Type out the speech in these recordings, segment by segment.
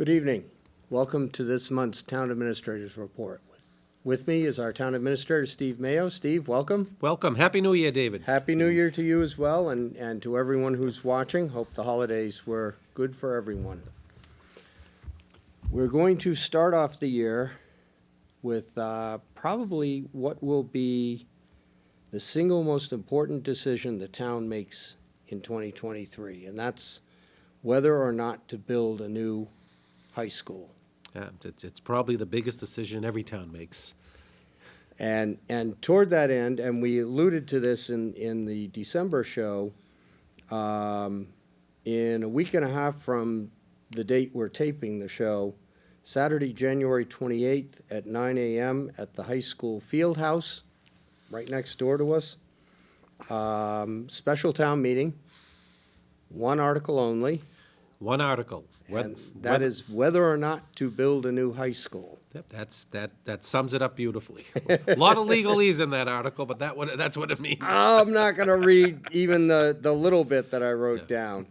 Good evening. Welcome to this month's Town Administrator's Report. With me is our Town Administrator Steve Maio. Steve, welcome. Welcome. Happy New Year, David. Happy New Year to you as well, and to everyone who's watching. Hope the holidays were good for everyone. We're going to start off the year with probably what will be the single most important decision the town makes in 2023, and that's whether or not to build a new high school. It's probably the biggest decision every town makes. And toward that end, and we alluded to this in the December show, in a week and a half from the date we're taping the show, Saturday, January 28th at 9 a.m. at the high school field house, right next door to us. Special town meeting, one article only. One article. And that is whether or not to build a new high school. Yep, that sums it up beautifully. A lot of legalese in that article, but that's what it means. I'm not going to read even the little bit that I wrote down.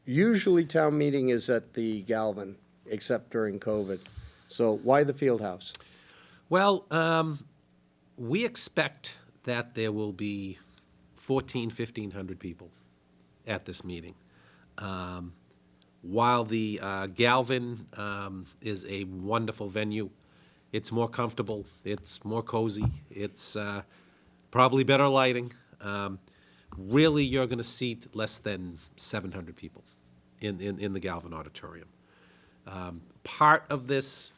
Usually town meeting is at the Galvin, except during COVID. So why the field house? Well, we expect that there will be 1,500 people at this meeting. While the Galvin is a wonderful venue, it's more comfortable, it's more cozy, it's probably better lighting. Really, you're going to seat less than 700 people in the Galvin Auditorium. Part of this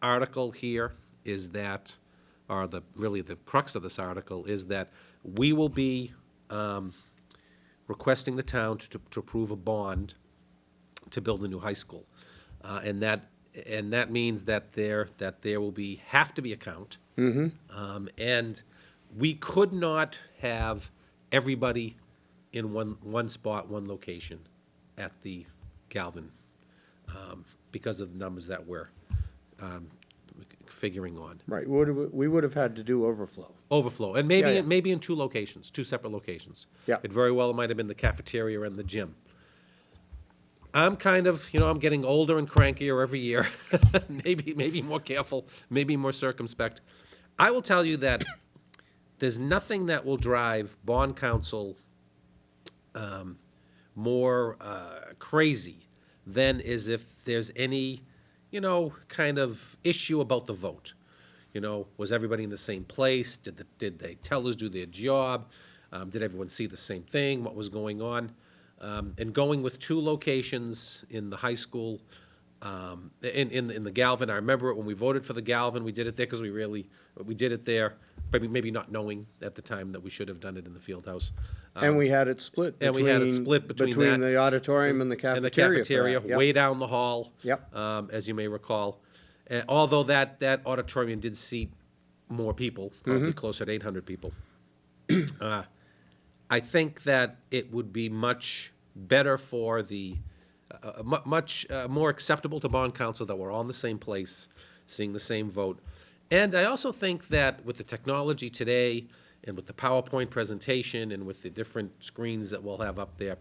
article here is that, or really the crux of this article is that we will be requesting the town to approve a bond to build a new high school, and that means that there will have to be a count, and we could not have everybody in one spot, one location at the Galvin because of the numbers that we're figuring on. Right, we would have had to do overflow. Overflow, and maybe in two locations, two separate locations. Yeah. It very well might have been the cafeteria and the gym. I'm kind of, I'm getting older and crankier every year. maybe more careful, maybe more circumspect. I will tell you that there's nothing that will drive bond council more crazy than is if there's any kind of issue about the vote. Was everybody in the same place? Did they tellers do their job? Did everyone see the same thing? What was going on? And going with two locations in the high school, in the Galvin. I remember it when we voted for the Galvin. We did it there because we did it there, maybe not knowing at the time that we should have done it in the field house. And we had it split between the auditorium and the cafeteria. And the cafeteria, yep. Way down the hall, Yep. As you may recall. Although that auditorium did seat more people, probably closer to 800 people. I think that it would be much better for much more acceptable to bond council that we're all in the same place, seeing the same vote. And I also think that with the technology today and with the PowerPoint presentation and with the different screens that we'll have up there,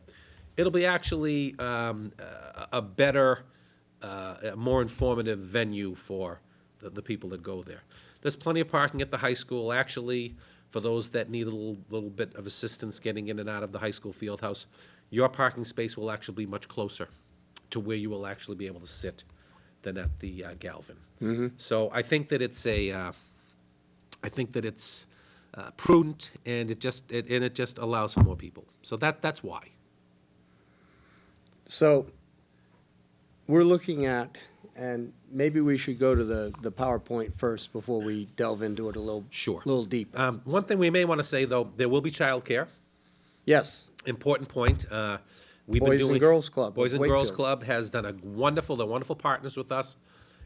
it'll be actually a better, more informative venue for the people that go there. There's plenty of parking at the high school. Actually, for those that need a little bit of assistance getting in and out of the high school field house, your parking space will actually be much closer to where you will actually be able to sit than at the Galvin. So I think that it's prudent, and it just allows for more people. So that's why. So we're looking at, and maybe we should go to the PowerPoint first before we delve into it a little deeper. One thing we may want to say, though, there will be childcare. Yes. Important point. Boys and Girls Club. Boys and Girls Club has done they're wonderful partners with us,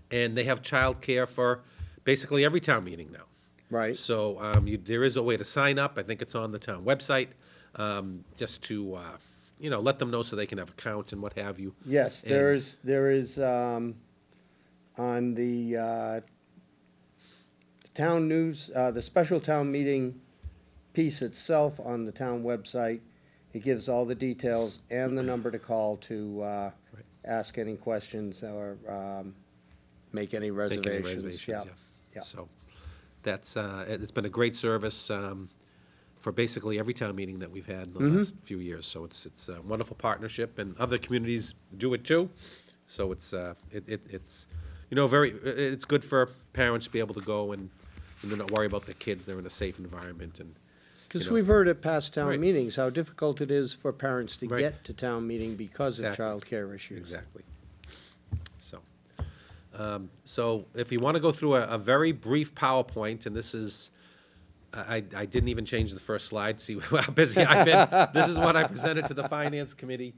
and they have childcare for basically every town meeting now. Right. So there is a way to sign up. I think it's on the town website, just to let them know so they can have a count and what have you. Yes, there is on the town news, the special town meeting piece itself on the town website It gives all the details and the number to call to ask any questions or make any Make any reservations. Yeah. Yeah. So that's, it's been a great service for basically every town meeting that we've had in the last few years. So it's a wonderful partnership, and other communities do it too. So it's, it's, it's good for parents to be able to go and not worry about their kids. They're in a safe environment and. Because we've heard at past town Right. meetings how difficult it is for parents to Right. get to town meeting because Exactly. of childcare issues. Exactly. So, so if you want to go through a very brief PowerPoint, and this is, I didn't even change the first slide, see how busy I've been. This is what I presented to the Finance Committee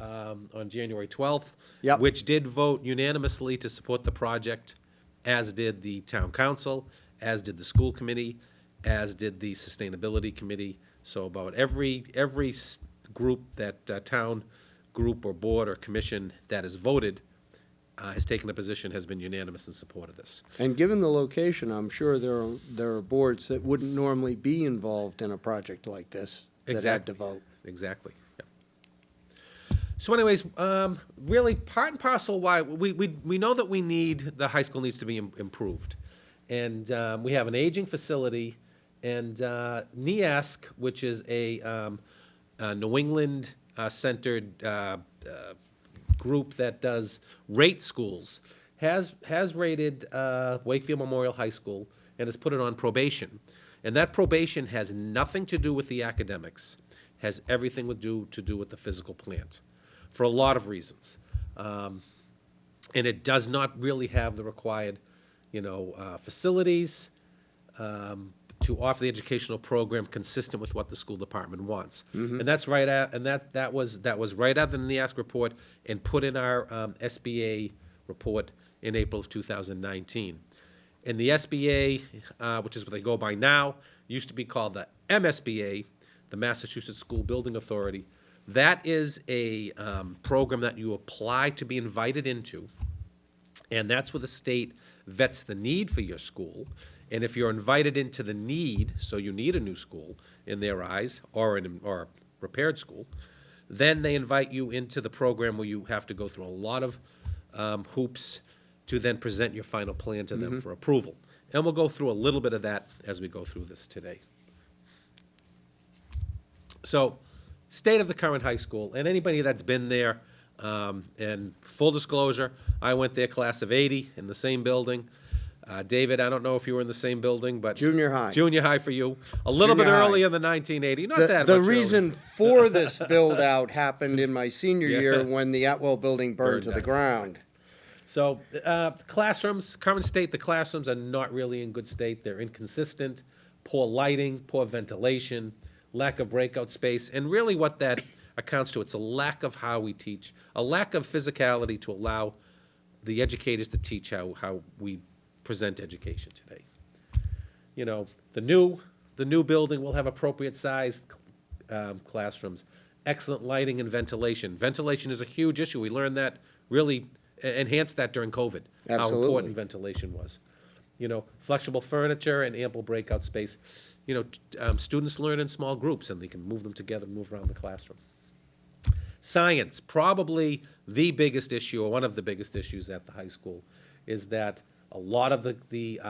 on January 12th, Yep. which did vote unanimously to support the project, as did the Town Council, as did the School Committee, as did the Sustainability Committee. So about every group that, town group or board or commission that has voted has taken a position, has been unanimous in support of this. And given the location, I'm sure there are boards that wouldn't normally be involved in a project like this that had to Exactly. vote. Exactly, yeah. So anyways, really part and parcel why, we know that the high school needs to be improved. And we have an aging facility, and NEASC, which is a New England centered group that does rate schools, has rated Wakefield Memorial High School and has put it on probation. And that probation has nothing to do with the academics, has everything to do with the physical plant, for a lot of reasons. And it does not really have the required, facilities to offer the educational program consistent with what the school department wants. And that's right at, and that was right out of the NEASC report and put in our SBA report in April of 2019. And the SBA, which is what they go by now, used to be called the MSBA, the Massachusetts School Building Authority. That is a program that you apply to be invited into, and that's where the state vets the need for your school. And if you're invited into the need, so you need a new school in their eyes, or a repaired school, then they invite you into the program where you have to go through a lot of hoops to then present your final plan to them for approval. And we'll go through a little bit of that as we go through this today. So, state of the current high school, and anybody that's been there, and full disclosure, I went there class of 80 in the same building. David, I don't know if you were in the same building, but. Junior high. Junior high for you. A little bit Junior high. earlier than 1980, not that much The earlier. reason for this build-out happened in my senior Yeah. year when the Atwell building burned to the down. ground. So, classrooms, current state, the classrooms are not really in good state. They're inconsistent, poor lighting, poor ventilation, lack of breakout space, and really what that accounts to, it's a lack of how we teach, a lack of physicality to allow the educators to teach how we present education today. The new building will have appropriate sized classrooms, excellent lighting and ventilation. Ventilation is a huge issue. We learned that, really enhanced that during COVID, how Absolutely. important ventilation was. Flexible furniture and ample breakout space. Students learn in small groups and they can move them together, move around the classroom. Science, probably the biggest issue, or one of the biggest issues at the high school, is that a lot of the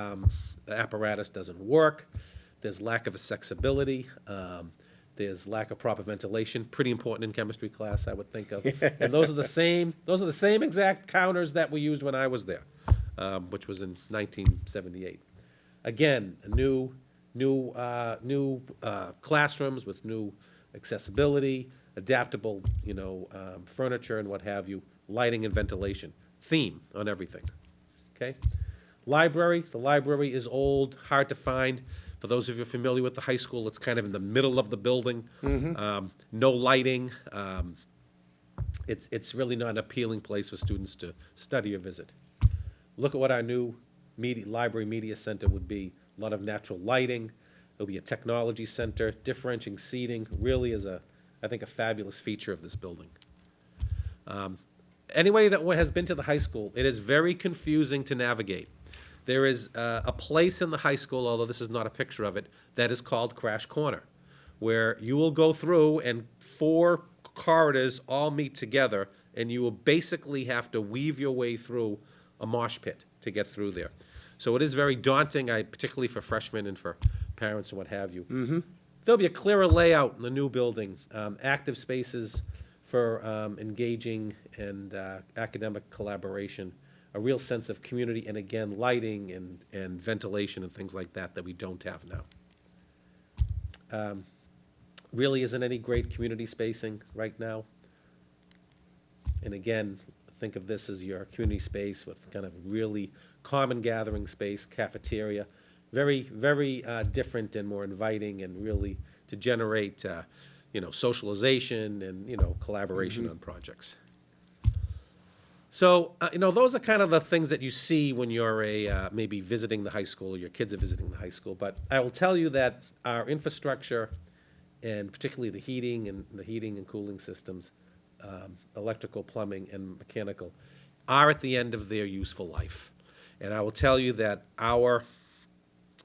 apparatus doesn't work. There's lack of accessibility. There's lack of proper ventilation. Pretty important in chemistry class, I would think of. And those are the same exact counters that were used when I was there, which was in 1978. Again, new classrooms with new accessibility, adaptable, furniture and what have you, lighting and ventilation. Theme on everything. Okay? Library. The library is old, hard to find. For those of you familiar with the high school, it's kind of in the middle of the building. No lighting. It's really not an appealing place for students to study or visit. Look at what our new library media center would be. A lot of natural lighting. It'll be a technology center, differentiating seating. Really is I think, a fabulous feature of this building. Anybody that has been to the high school, it is very confusing to navigate. There is a place in the high school, although this is not a picture of it, that is called Crash Corner, where you will go through and 4 corridors all meet together, and you will basically have to weave your way through a mosh pit to get through there. So it is very daunting, particularly for freshmen and for parents and what have you. There'll be a clearer layout in the new building, active spaces for engaging and academic collaboration, a real sense of community, and again, lighting and ventilation and things like that we don't have now. Really isn't any great community spacing right now. And again, think of this as your community space with kind of really common gathering space, cafeteria, very, very different and more inviting, and really to generate, socialization and, collaboration on projects. So, those are kind of the things that you see when you're maybe visiting the high school, or your kids are visiting the high school. But I will tell you that our infrastructure, and particularly the heating and cooling systems, electrical, plumbing, and mechanical, are at the end of their useful life. And I will tell you that our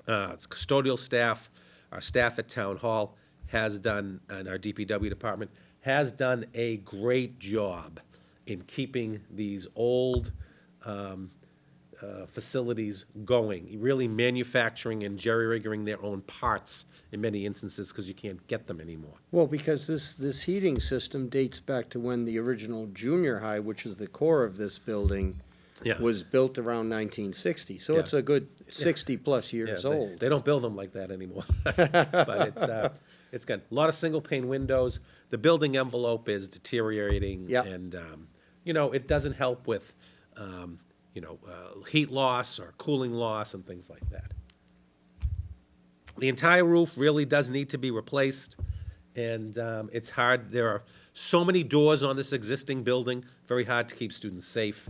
custodial staff, our staff at Town Hall has done, and our DPW department has done a great job in keeping these old facilities going, really manufacturing and jerry-rigging their own parts in many instances, because you can't get them anymore. Well, because this heating system dates back to when the original junior high, which is the core of this building, Yeah. was built around 1960. So Yeah. it's a good 60-plus years Yeah, old. They don't build them like that anymore. But it's good. A lot of single-pane windows. The building envelope is deteriorating. Yep. And, it doesn't help with, heat loss or cooling loss and things like that. The entire roof really does need to be replaced, and it's hard. There are so many doors on this existing building, very hard to keep students safe.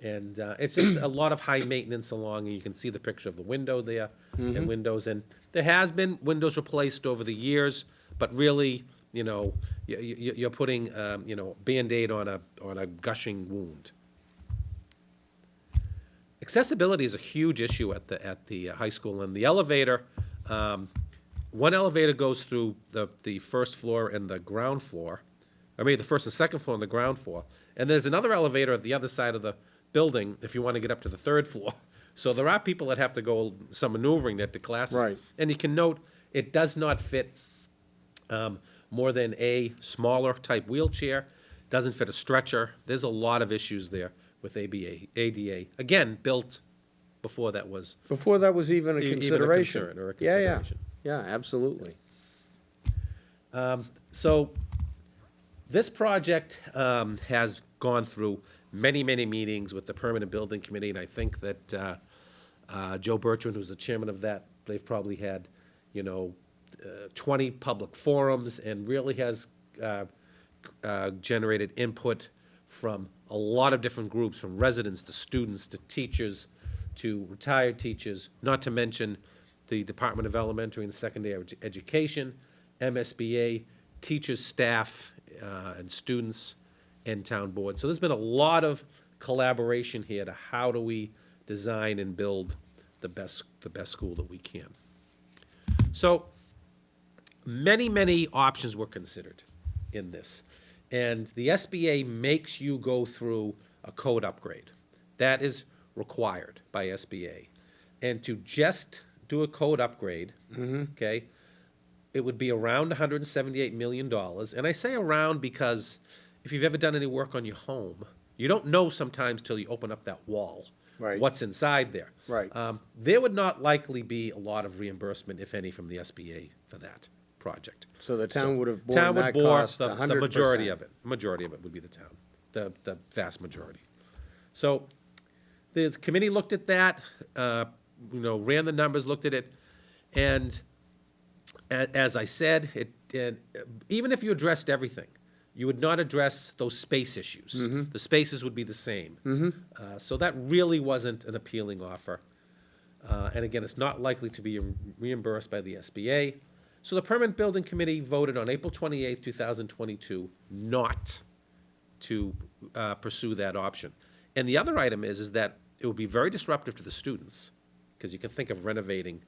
And it's just a lot of high maintenance along, and you can see the picture of the window there, and windows. And there has been windows replaced over the years, but really, you're putting, Band-Aid on a gushing wound. Accessibility is a huge issue at the high school, and the elevator, one elevator goes through the first floor and the ground floor, or maybe the first and second floor and the ground floor, and there's another elevator at the other side of the building if you want to get up to the third floor. So there are people that have to go some maneuvering at the classes. Right. And you can note, it does not fit more than a smaller type wheelchair, doesn't fit a stretcher. There's a lot of issues there with ADA. Again, built before that was Before that was even a even consideration. a concern or a Yeah, consideration. yeah, absolutely. So this project has gone through many, many meetings with the Permanent Building Committee, and I think that Joe Bertrand, who's the chairman of that, they've probably had, 20 public forums, and really has generated input from a lot of different groups, from residents to students to teachers to retired teachers, not to mention the Department of Elementary and Secondary Education, MSBA, teachers, staff, and students, and town board. So there's been a lot of collaboration here to how do we design and build the best school that we can. So many, many options were considered in this. And the SBA makes you go through a code upgrade. That is required by SBA. And to just do a code upgrade, okay, it would be around $178 million. And I say around because if you've ever done any work on your home, you don't know sometimes till you open up that wall, Right. what's inside there. Right. There would not likely be a lot of reimbursement, if any, from the SBA for that project. So the town would have Town borne would that bore cost the 100%. majority of it. Majority of it would be the town, the vast majority. So the committee looked at that, ran the numbers, looked at it, and as I said, even if you addressed everything, you would not address those space issues. The spaces would be the same. So that really wasn't an appealing offer. And again, it's not likely to be reimbursed by the SBA. So the Permanent Building Committee voted on April 28th, 2022, not to pursue that option. And the other item is that it would be very disruptive to the students, because you can think of renovating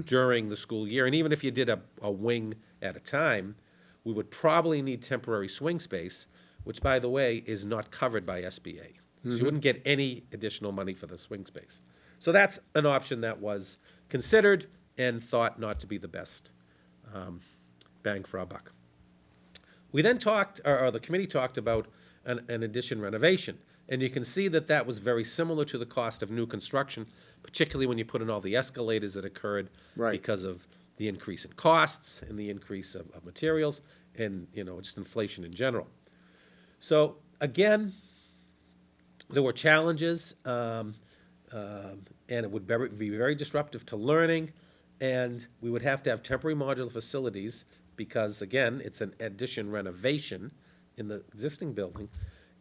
during the school year. And even if you did a wing at a time, we would probably need temporary swing space, which, by the way, is not covered by SBA. So you wouldn't get any additional money for the swing space. So that's an option that was considered and thought not to be the best bang for our buck. We then talked, or the committee talked about an addition renovation. And you can see that that was very similar to the cost of new construction, particularly when you put in all the escalators that occurred Right. because of the increase in costs and the increase of materials and, just inflation in general. So again, there were challenges, and it would be very disruptive to learning, and we would have to have temporary modular facilities because, again, it's an addition renovation in the existing building,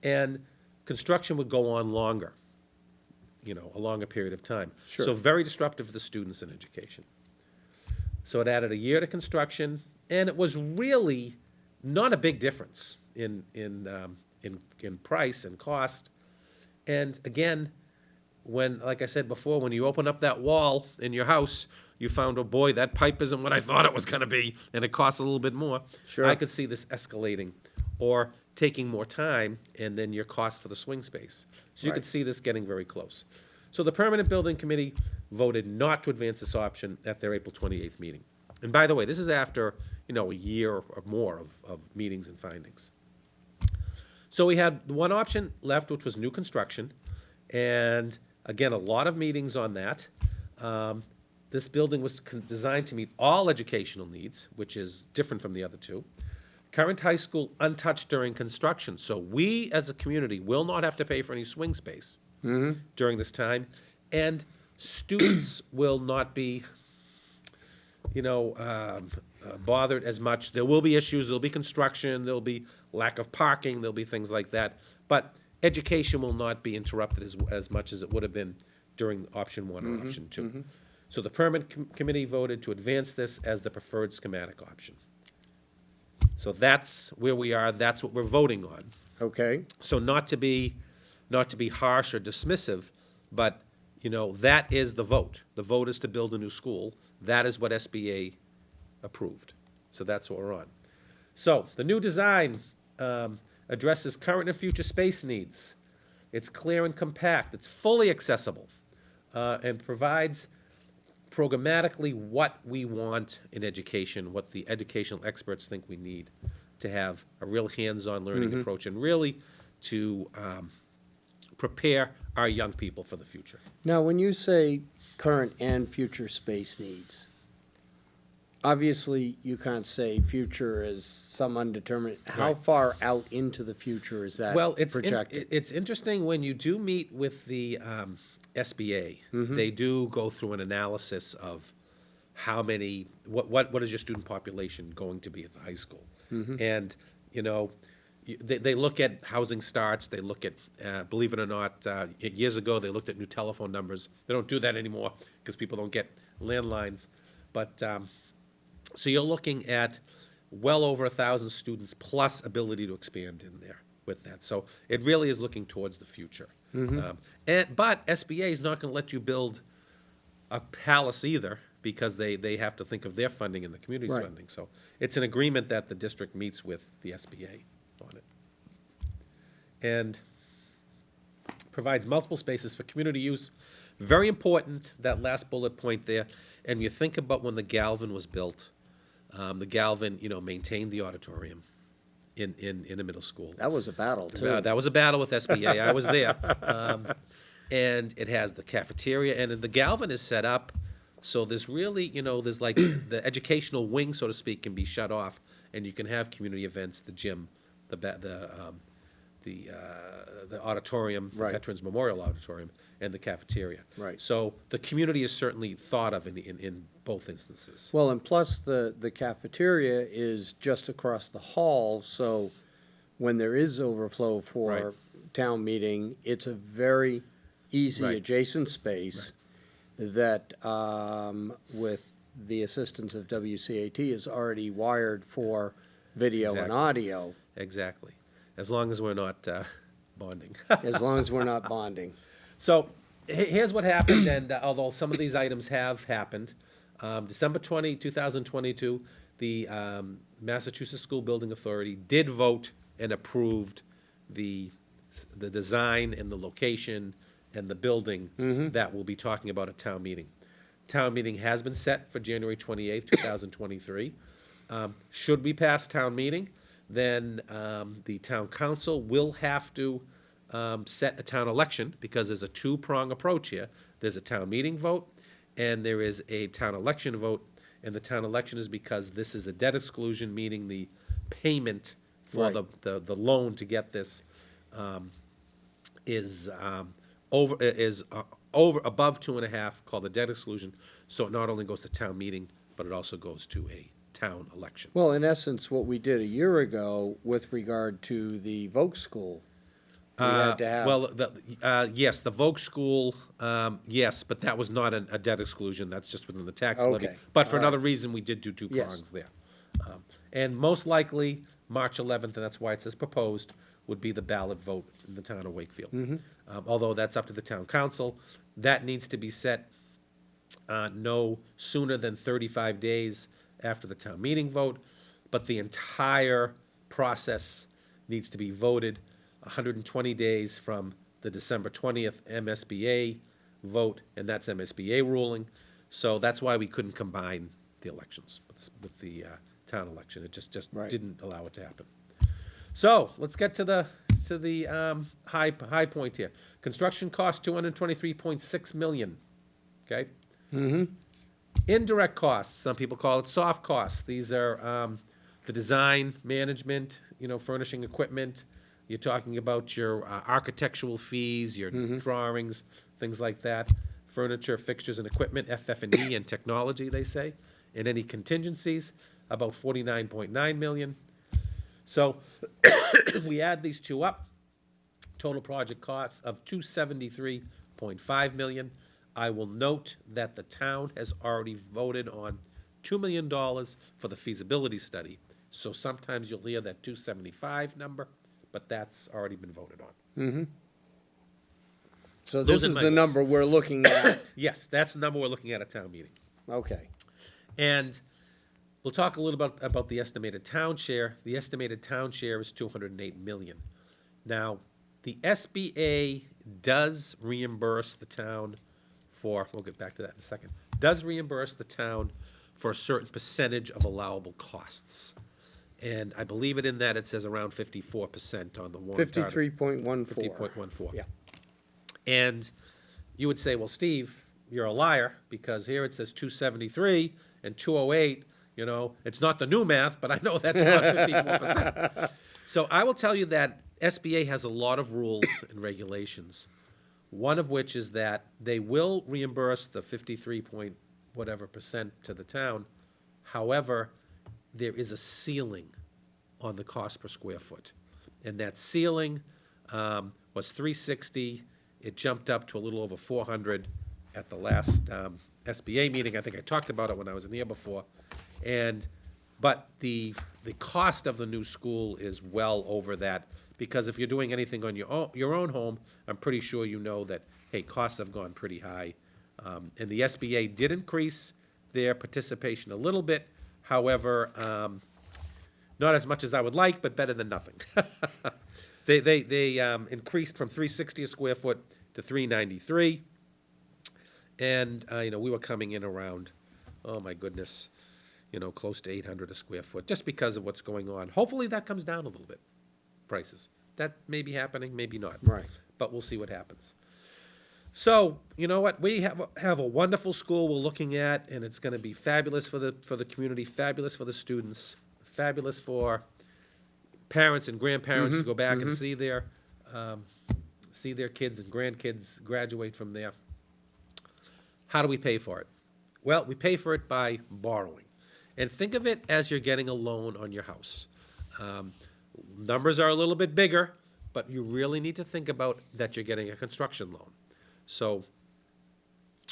and construction would go on longer, a longer period of time. Sure. So very disruptive to the students in education. So it added a year to construction, and it was really not a big difference in price and cost. And again, like I said before, when you open up that wall in your house, you found, oh boy, that pipe isn't what I thought it was going to be, and it costs a little bit more. Sure. I could see this escalating or taking more time, and then your cost for the swing space. So you could Right. see this getting very close. So the Permanent Building Committee voted not to advance this option at their April 28th meeting. And by the way, this is after, a year or more of meetings and findings. So we had one option left, which was new construction. And again, a lot of meetings on that. This building was designed to meet all educational needs, which is different from the other two. Current high school untouched during construction. So we, as a community, will not have to pay for any swing space during this time. And students will not be, bothered as much. There will be issues. There'll be construction. There'll be lack of parking. There'll be things like that. But education will not be interrupted as much as it would have been during option one or option two. So the permit committee voted to advance this as the preferred schematic option. So that's where we are. That's what we're voting on. Okay, So not to be harsh or dismissive, but that is the vote. The vote is to build a new school. That is what SBA approved. So that's what we're on. So the new design addresses current and future space needs. It's clear and compact. It's fully accessible, and provides programmatically what we want in education, what the educational experts think we need to have a real hands-on learning approach, and really to prepare our young people for the future. now when you say current and future space needs, obviously you can't say future as some undetermined, how Right. far out into the future is that Well, it's projected? it's interesting when you do meet with the SBA. They do go through an analysis of how many, what is your student population going to be at the high school, and they look at housing starts. They look at, believe it or not, years ago they looked at new telephone numbers. They don't do that anymore because people don't get landlines, but. So you're looking at well over 1,000 students plus ability to expand in there with that. So it really is looking towards the future. But SBA is not going to let you build a palace either because they have to think of their funding and the community's Right. funding. So it's an agreement that the district meets with the SBA on it. And provides multiple spaces for community use. Very important, that last bullet point there. And you think about when the Galvin was built. The Galvin, maintained the auditorium in the middle school. That was a battle, too. That was a battle with SBA. I was there. And it has the cafeteria, and the Galvin is set up, so there's really, there's like the educational wing, so to speak, can be shut off, and you can have community events, the gym, the auditorium, Right. Veterans Memorial Auditorium, and the cafeteria. Right. So the community is certainly thought of in both instances. Well, and plus the cafeteria is just across the hall, so when there is overflow for Right. town meeting, it's a very easy Right. adjacent space that, with the assistance of WCAT, is already wired for video and Exactly. audio, Exactly. As long as we're not bonding. as long as we're not bonding. So here's what happened, and although some of these items have happened, December 2022, the Massachusetts School Building Authority did vote and approved the design and the location and the building that we'll be talking about at town meeting. Town meeting has been set for January 28th, 2023. Should we pass town meeting, then the town council will have to set a town election, because there's a two-prong approach here. There's a town meeting vote, and there is a town election vote. And the town election is because this is a debt exclusion, meaning the payment for Right. the loan to get this is over above 2.5, called the debt exclusion. So it not only goes to town meeting, but it also goes to a town election. Well, in essence, what we did a year ago with regard to the Voc School, we had to have. Well, yes, the Voc School, yes, but that was not a debt exclusion. That's just within the tax levy. Okay, But for all another reason, we did do two Yes. prongs there. And most likely, March 11th, and that's why it says proposed, would be the ballot vote in the town of Wakefield. Although that's up to the town council. That needs to be set no sooner than 35 days after the town meeting vote, but the entire process needs to be voted 120 days from the December 20th MSBA vote, and that's MSBA ruling. So that's why we couldn't combine the elections with the town election. It just Right. didn't allow it to happen. So let's get to the high point here. Construction cost $223.6 million. Okay. Indirect costs, some people call it soft costs. These are the design, management, furnishing equipment. You're talking about your architectural fees, your drawings, things like that. Furniture, fixtures, and equipment, FF&E, and technology, they say. And any contingencies, about $49.9 million. So we add these two up. Total project costs of $273.5 million. I will note that the town has already voted on $2 million for the feasibility study. So sometimes you'll hear that 275 number, but that's already been voted on. So Those this are is my the notes. number we're looking at. Yes, that's the number we're looking at town meeting. Okay. And we'll talk a little about the estimated town share. The estimated town share is $208 million. Now, the SBA does reimburse the town for, we'll get back to that in a second, does reimburse the town for a certain percentage of allowable costs. And I believe it in that it says around 54% on the warrant article. 53.14. 50.14. Yeah. And you would say, well, Steve, you're a liar, because here it says 273 and 208, it's not the new math, but I know that's not 54%. So I will tell you that SBA has a lot of rules and regulations, one of which is that they will reimburse the 53 point whatever percent to the town. However, there is a ceiling on the cost per square foot. And that ceiling was $360. It jumped up to a little over $400 at the last SBA meeting. I think I talked about it when I was in here before. But the cost of the new school is well over that, because if you're doing anything on your own home, I'm pretty sure you know that, hey, costs have gone pretty high. And the SBA did increase their participation a little bit. However, not as much as I would like, but better than nothing. They increased from $360 a square foot to $393. And, we were coming in around, oh my goodness, close to $800 a square foot, just because of what's going on. Hopefully that comes down a little bit, prices. That may be happening, maybe not. Right. But we'll see what happens. So, you know what, we have a wonderful school we're looking at, and it's gonna be fabulous for the community, fabulous for the students, fabulous for parents and grandparents to go back and see their kids and grandkids graduate from there. How do we pay for it? Well, we pay for it by borrowing. And think of it as you're getting a loan on your house. Numbers are a little bit bigger, but you really need to think about that you're getting a construction loan. So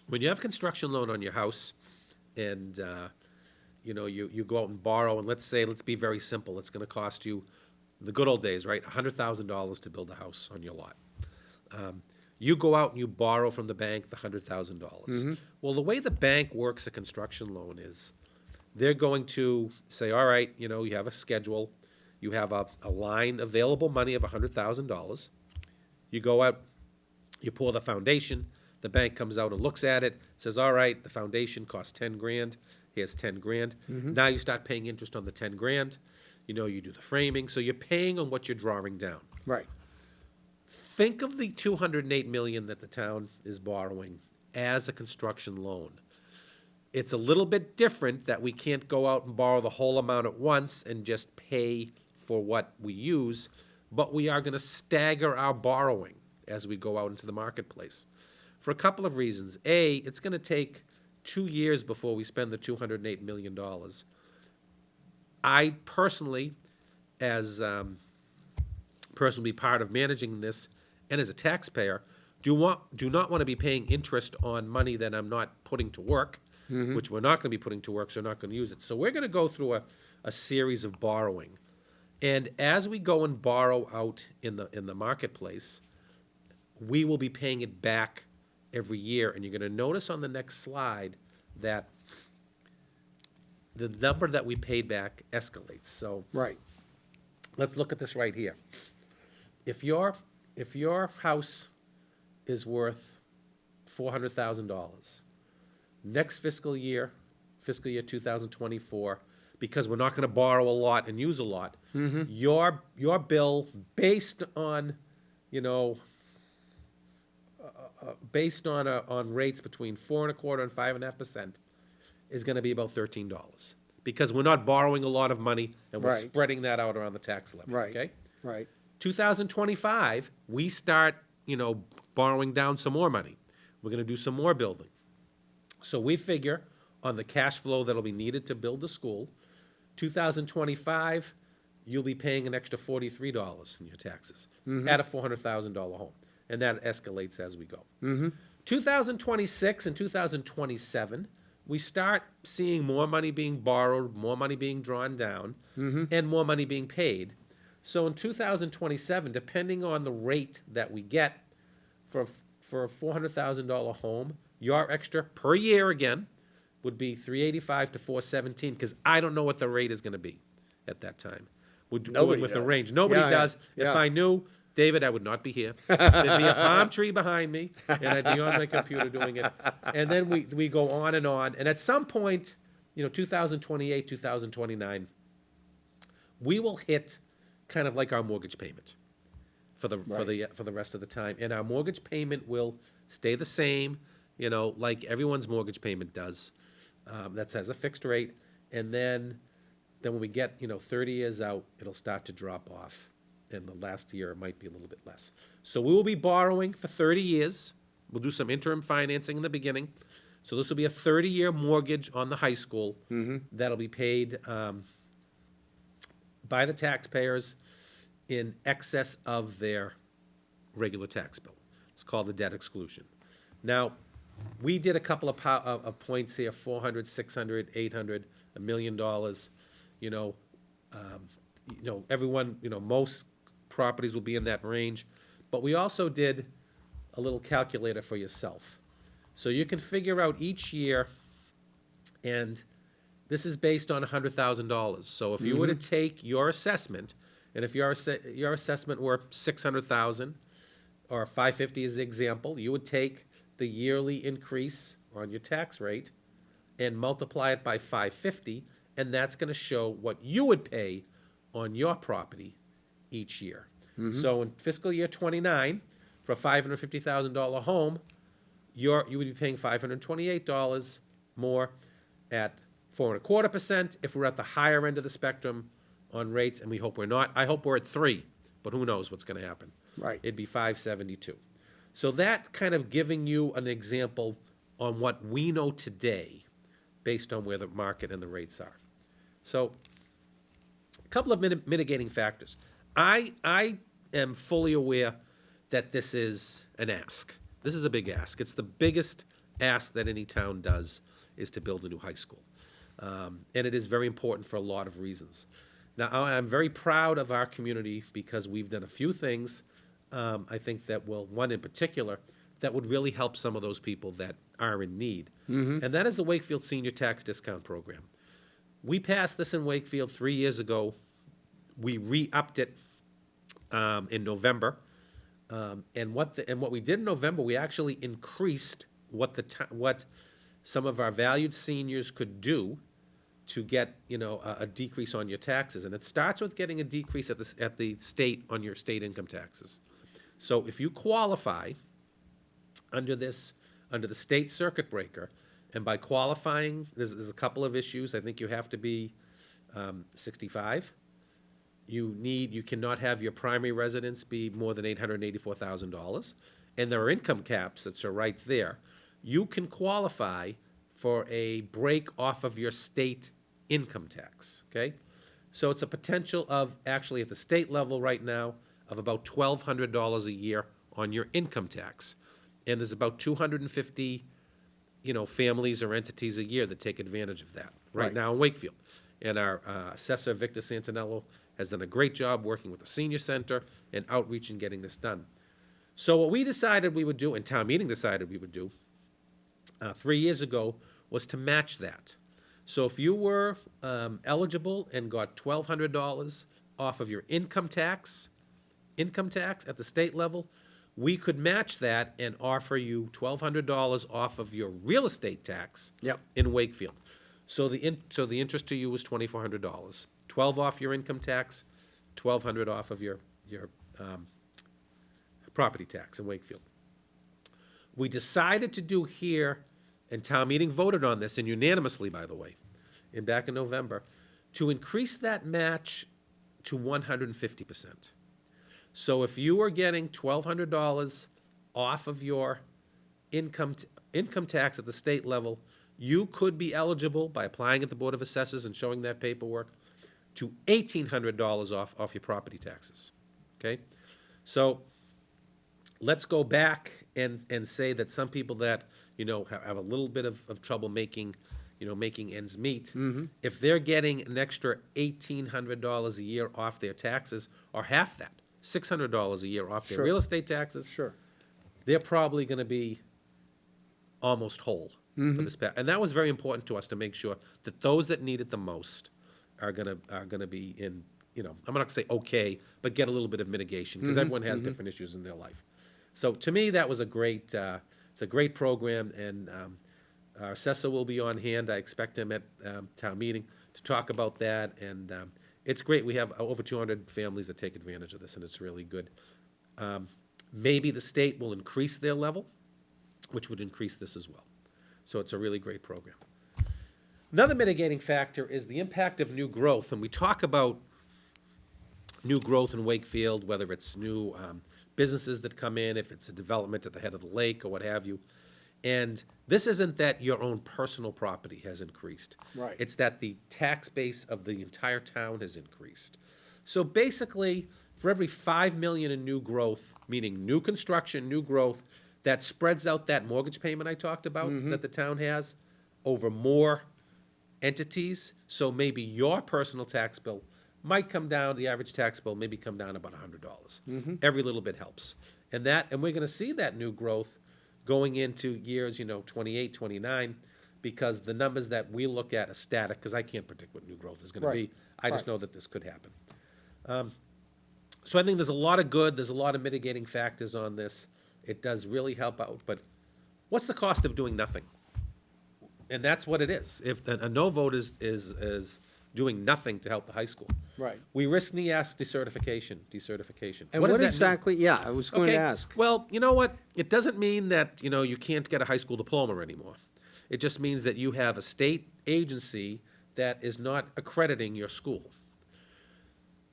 when you have construction loan on your house and, you go out and borrow, and let's be very simple, it's gonna cost you, in the good old days, right, $100,000 to build a house on your lot. You go out and you borrow from the bank the $100,000. Well, the way the bank works a construction loan is they're going to say, all right, you know, you have a schedule, you have a line available money of $100,000. You go out, you pour the foundation, the bank comes out and looks at it, says, all right, the foundation costs 10 grand, here's 10 grand. Now you start paying interest on the 10 grand, you know, you do the framing, so you're paying on what you're drawing down. Right. Think of the $208 million that the town is borrowing as a construction loan. It's a little bit different that we can't go out and borrow the whole amount at once and just pay for what we use, but we are going to stagger our borrowing as we go out into the marketplace for a couple of reasons. A, it's going to take 2 years before we spend the $208 million. I personally, as person will be part of managing this, and as a taxpayer, do not want to be paying interest on money that I'm not putting to work, which we're not going to be putting to work, so we're not going to use it. So we're going to go through a series of borrowing. And as we go and borrow out in the marketplace, we will be paying it back every year. And you're going to notice on the next slide that the number that we paid back escalates. So Right. let's look at this right here. If your house is worth $400,000, next fiscal year 2024, because we're not going to borrow a lot and use a lot, your bill based on, you know, based on rates between 4.25% and 5.5% is going to be about $13, because we're not borrowing a lot of money and we're Right. spreading that out around the tax levy. Right. Okay. Right. 2025, we start, you know, borrowing down some more money. We're going to do some more building. So we figure on the cash flow that'll be needed to build the school, 2025, you'll be paying an extra $43 in your taxes at a $400,000 home. And that escalates as we go. 2026 and 2027, we start seeing more money being borrowed, more money being drawn down, and more money being paid. So in 2027, depending on the rate that we get for a $400,000 home, your extra per year again would be $385 to $417, because I don't know what the rate is going to be at that time. We're doing Nobody with the does. range. Nobody Yeah, does. yeah. If I knew, David, I would not be here. There'd be a palm tree behind me, and I'd be on my computer doing it. And then we go on. And at some point, you know, 2028, 2029, we will hit kind of like our mortgage payment for the rest of the time. And our mortgage payment will stay the same, you know, like everyone's mortgage payment does. That has a fixed rate. And then when we get, you know, 30 years out, it'll start to drop off. And the last year it might be a little bit less. So we will be borrowing for 30 years. We'll do some interim financing in the beginning. So this will be a 30-year mortgage on the high school that'll be paid by the taxpayers in excess of their regular tax bill. It's called the debt exclusion. Now, we did a couple of points here, 400, 600, 800, $1 million. You know, everyone, you know, most properties will be in that range. But we also did a little calculator for yourself. So you can figure out each year, and this is based on $100,000. So if you were to take your assessment, and if your assessment were $600,000 or $550 as the example, you would take the yearly increase on your tax rate and multiply it by $550, and that's going to show what you would pay on your property each year. So in fiscal year 29, for a $550,000 home, you would be paying $528 more at 4.25%. If we're at the higher end of the spectrum on rates, and we hope we're not, I hope we're at 3, but who knows what's going to happen. Right. It'd be $572. So that's kind of giving you an example on what we know today based on where the market and the rates are. So a couple of mitigating factors. I am fully aware that this is an ask. This is a big ask. It's the biggest ask that any town does, is to build a new high school. And it is very important for a lot of reasons. Now, I'm very proud of our community because we've done a few things, I think that will, one in particular, that would really help some of those people that are in need. And that is the Wakefield Senior Tax Discount Program. We passed this in Wakefield 3 years ago. We re-upped it in November. And what we did in November, we actually increased what some of our valued seniors could do to get, a decrease on your taxes. And it starts with getting a decrease at the state on your state income taxes. So if you qualify under the state circuit breaker, and by qualifying, there's a couple of issues. I think you have to be 65. You cannot have your primary residence be more than $884,000, and there are income caps that are right there. You can qualify for a break off of your state income tax, okay? So it's a potential of, actually at the state level right now, of about $1,200 a year on your income tax. And there's about 250, families or entities a year that take advantage of that right now in Wakefield. And our assessor, Victor Santinello, has done a great job working with the senior center and outreach and getting this done. So what we decided we would do, and town meeting decided we would do, 3 years ago, was to match that. So if you were eligible and got $1,200 off of your income tax at the state level, we could match that and offer you $1,200 off of your real estate tax in Wakefield. So the interest to you was $2,400. 12 off your income tax, 1,200 off of your property tax in Wakefield. We decided to do here, and town meeting voted on this, and unanimously, by the way, back in November, to increase that match to 150%. So if you are getting $1,200 off of your income tax at the state level, you could be eligible by applying at the Board of Assessors and showing that paperwork to $1,800 off your property taxes, okay? So let's go back and say that some people that, have a little bit of trouble making ends meet, if they're getting an extra $1,800 a year off their taxes, or half that, $600 a year off their real estate taxes, they're probably going to be almost whole for this. And that was very important to us to make sure that those that need it the most are gonna be in, I'm not gonna say okay, but get a little bit of mitigation, because everyone has different issues in their life. So to me, that was it's a great program, and our assessor will be on hand. I expect him at town meeting to talk about that, and it's great. We have over 200 families that take advantage of this, and it's really good. Maybe the state will increase their level, which would increase this as well. So it's a really great program. Another mitigating factor is the impact of new growth, and we talk about new growth in Wakefield, whether it's new businesses that come in, if it's a development at the head of the lake or what have you. And this isn't that your own personal property has increased. Right. It's that the tax base of the entire town has increased. So basically, for every $5 million in new growth, meaning new construction, new growth, that spreads out that mortgage payment I talked about that the town has over more entities. So maybe your personal tax bill might come down, the average tax bill maybe come down about $100. Every little bit helps. And we're going to see that new growth going into years, 28, 29, because the numbers that we look at are static, because I can't predict what new growth is going to be. I just know that this could happen. So I think there's a lot of good, there's a lot of mitigating factors on this. It does really help out, but what's the cost of doing nothing? And that's what it is. If a no vote is doing nothing to help the high school. Right. We risk decertification. And what does that exactly, mean? I was going to ask. Well, you know what? It doesn't mean that, you can't get a high school diploma anymore. It just means that you have a state agency that is not accrediting your school.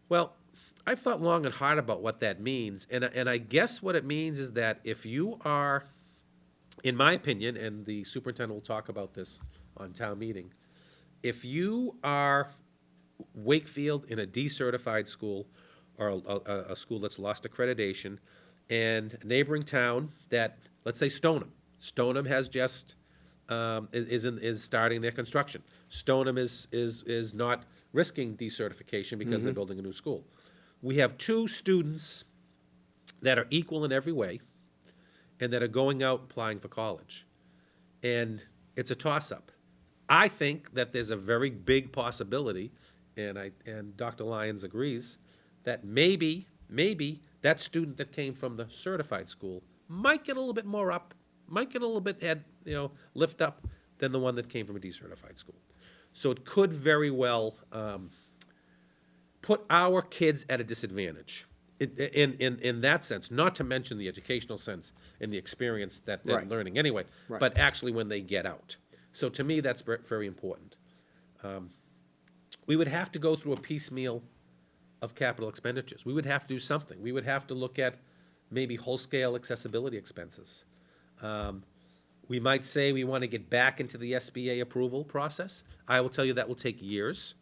Well, I've thought long and hard about what that means, and I guess what it means is that if you are, in my opinion, and the superintendent will talk about this on town meeting, if you are Wakefield in a decertified school, or a school that's lost accreditation, and a neighboring town that, let's say Stoneham has just is starting their construction. Stoneham is not risking decertification because they're building a new school. We have two students that are equal in every way and that are going out applying for college. And it's a toss-up. I think that there's a very big possibility, and Dr. Lyons agrees, that maybe that student that came from the certified school might get a little bit more up, might get a little bit lift up than the one that came from a decertified school. So it could very well put our kids at a disadvantage in that sense, not to mention the educational sense and the experience that they're Right. learning anyway, Right. but actually when they get out. So to me, that's very important. We would have to go through a piecemeal of capital expenditures. We would have to do something. We would have to look at maybe whole-scale accessibility expenses. We might say we want to get back into the SBA approval process. I will tell you that will take years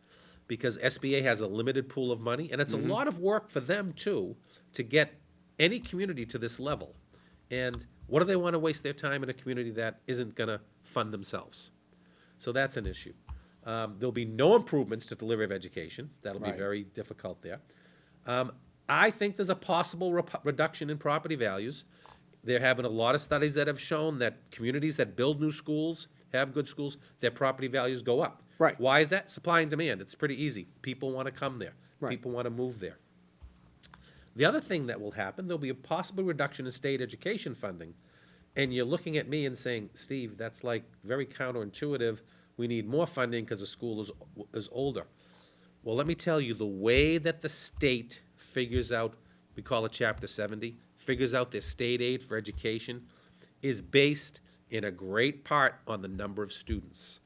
because SBA has a limited pool of money, and it's a lot of work for them, too, to get any community to this level. And what do they want to waste their time in a community that isn't going to fund themselves? So that's an issue. There'll be no improvements to delivery of education. That'll be Right. very difficult there. I think there's a possible reduction in property values. There have been a lot of studies that have shown that communities that build new schools, have good schools, their property values go up. Right. Why is that? Supply and demand. It's pretty easy. People want to come there. Right. People want to move there. The other thing that will happen, there'll be a possible reduction in state education funding. And you're looking at me and saying, Steve, that's like very counterintuitive. We need more funding because the school is older. Well, let me tell you, the way that the state figures out, we call it Chapter 70, figures out their state aid for education is based in a great part on the number of students.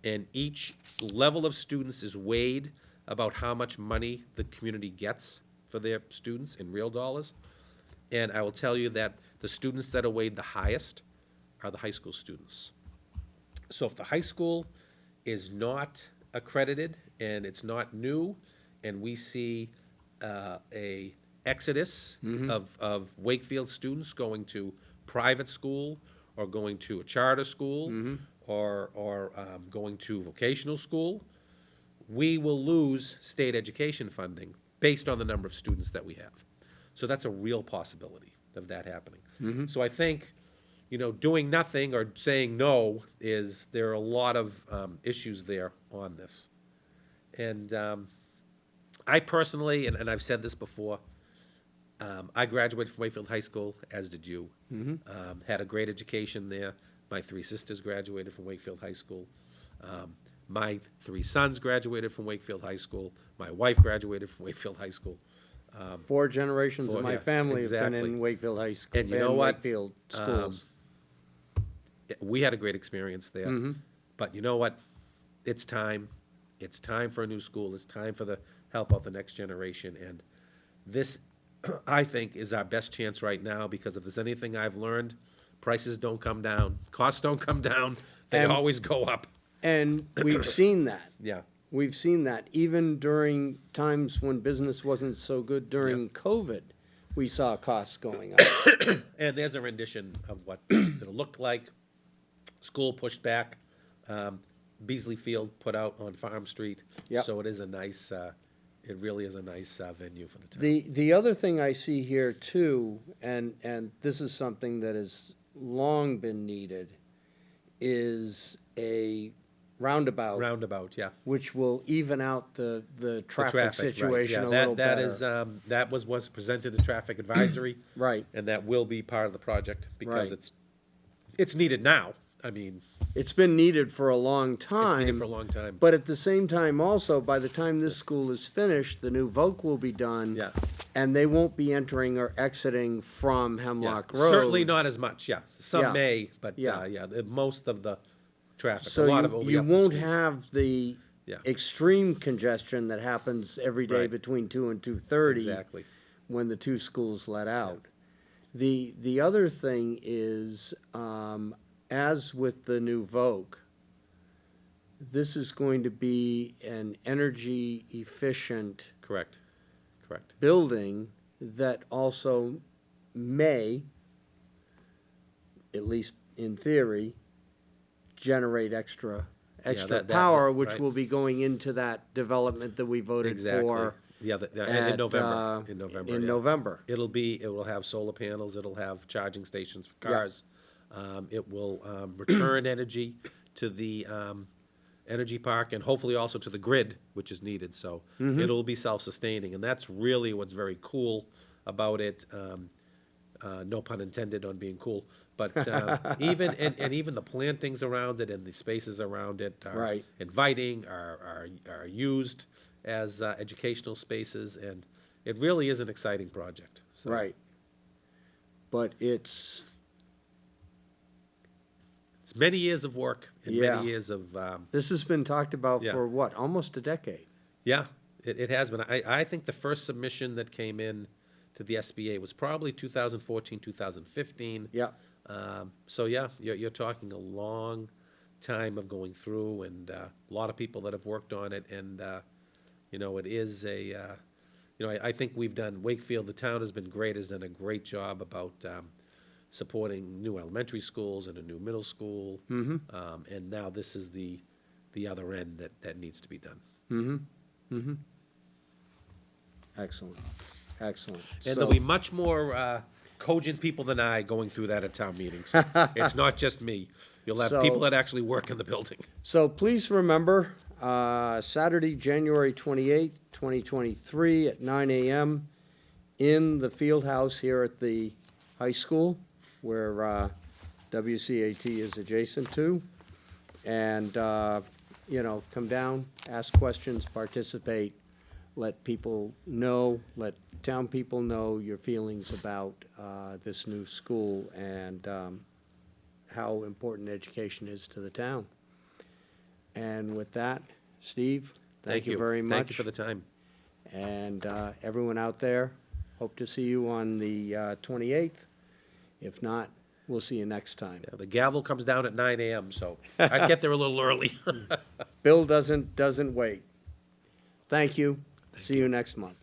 And each level of students is weighed about how much money the community gets for their students in real dollars. And I will tell you that the students that are weighed the highest are the high school students. So if the high school is not accredited and it's not new, and we see a exodus of Wakefield students going to private school or going to a charter school or going to vocational school, we will lose state education funding based on the number of students that we have. So that's a real possibility of that happening. So I think, doing nothing or saying no there are a lot of issues there on this. And I personally, and I've said this before, I graduated from Wakefield High School, as did you. Had a great education there. My 3 sisters graduated from Wakefield High School. My 3 sons graduated from Wakefield High School. My wife graduated from Wakefield High School. 4 generations of my yeah, family have been exactly. in Wakefield High School. And you know what? Wakefield schools. We had a great experience there. But you know what? It's time. It's time for a new school. It's time for the help out the next generation. And this, I think, is our best chance right now, because if there's anything I've learned, prices don't come down. Costs don't come down. They And- always go up. And we've seen that. Yeah. We've seen that. Even during times when business wasn't so good during COVID, we saw costs going up. And there's a rendition of what it'll look like. School pushed back. Beasley Field put out on Farm Street. Yep. So it is a nice, it really is a nice venue for the town. The other thing I see here too, and this is something that has long been needed, is a roundabout, yeah. which will even out the traffic Right, situation yeah, a little that better. is, that was presented to traffic advisory. Right. And that will be part of the project because Right. it's needed now. I mean, It's been needed for a long it's time. needed for a long time. But at the same time also, by the time this school is finished, the new Voc will be done. Yeah. And they won't be entering or exiting from Yeah, Hemlock Road. certainly not as much, yeah. Some Yeah. may, but, Yeah. most of the traffic, a So lot of it will be you up the won't street. have the Yeah. extreme congestion that happens every day Right. between 2 and 2:30. Exactly. When the 2 schools let out. The other thing is, as with the new Voc, this is going to be an energy efficient Correct. building that also may, at least in theory, generate extra that- power, which right. will be going into that development that we voted Exactly. for Yeah, in at, November. In November. in yeah. November. It will have solar panels, it'll have charging stations for Yeah. cars. It will return energy to the energy park, and hopefully also to the grid, which is needed. So it'll be self-sustaining, and that's really what's very cool about it. No pun intended on being cool, but even the plantings around it and the spaces around it are Right. inviting, are used as educational spaces, and it really is an exciting project. So, Right. But it's many years of work and Yeah. many years of this has been talked about Yeah. for what, almost a decade? yeah, it has been. I think the first submission that came in to the SBA was probably 2014, 2015. Yeah. So yeah, you're talking a long time of going through, and a lot of people that have worked on it, and it is I think we've done, Wakefield, the town has been great, has done a great job about supporting new elementary schools and a new middle school. And now this is the other end that needs to be done. Excellent. Excellent. And there'll be much more cogent people than I going through that at town meetings. It's not just me. You'll have So- people that actually work in the building. So please remember, Saturday, January 28th, 2023 at 9 a.m. in the field house here at the high school where WCAT is adjacent to. And, come down, ask questions, participate, let people know, let town people know your feelings about this new school and how important education is to the town. And with that, Steve, thank you very much. Thank you for the time. And everyone out there, hope to see you on the 28th. If not, we'll see you next time. Yeah, the gavel comes down at 9 a.m., so I'd get there a little early. Bill doesn't wait. Thank you. See you next month.